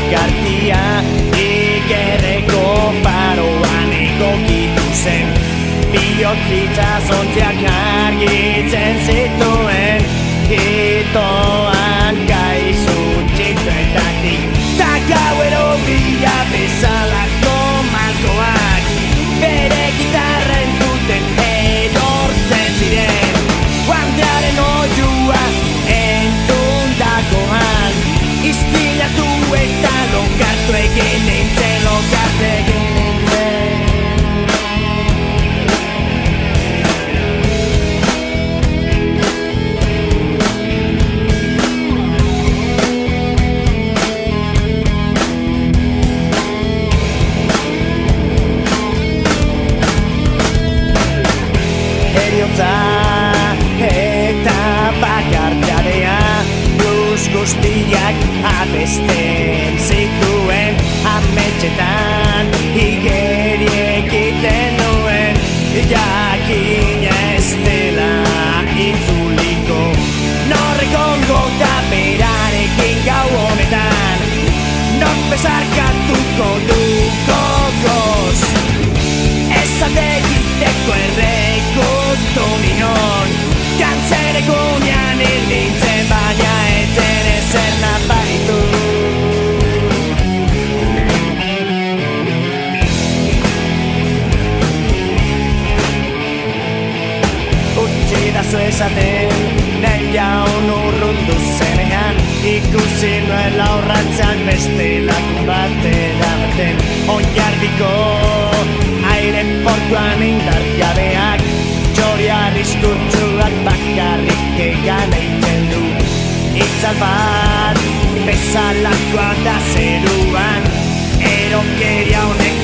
lokartia ikerreko paroan egokitu zen. Bihotzitza zontziak argitzen zituen, hitoan kaizu txituetatik. Ta gauero bila bezalako malkoak, bere gitarra entzuten erortzen ziren. Guandearen oiua entzundakoan, izpilatu eta lokartu egin nintzen, lokartu egin nintzen. Heriotza eta bakartadea blues guztiak abesten zituen, ametxetan igeri egiten nuen, jakina ez dela itzuliko. Nor egongo da berarekin gau honetan, nok bezarkatuko du gogoz. Ezate egiteko errekutu nion, kantzeregunean hil nintzen, baina etzen ezer nabaitu. Utsi dazu esaten, nahi jaun urrundu zenean, ikusi nuela horratzak beste lagun bat eramaten. Oinarbiko aireportuan indarjabeak, txori arriskutsuak bakarrik egan egiten du. Itzal bat bezalakoa da zeruan, eronkeria honek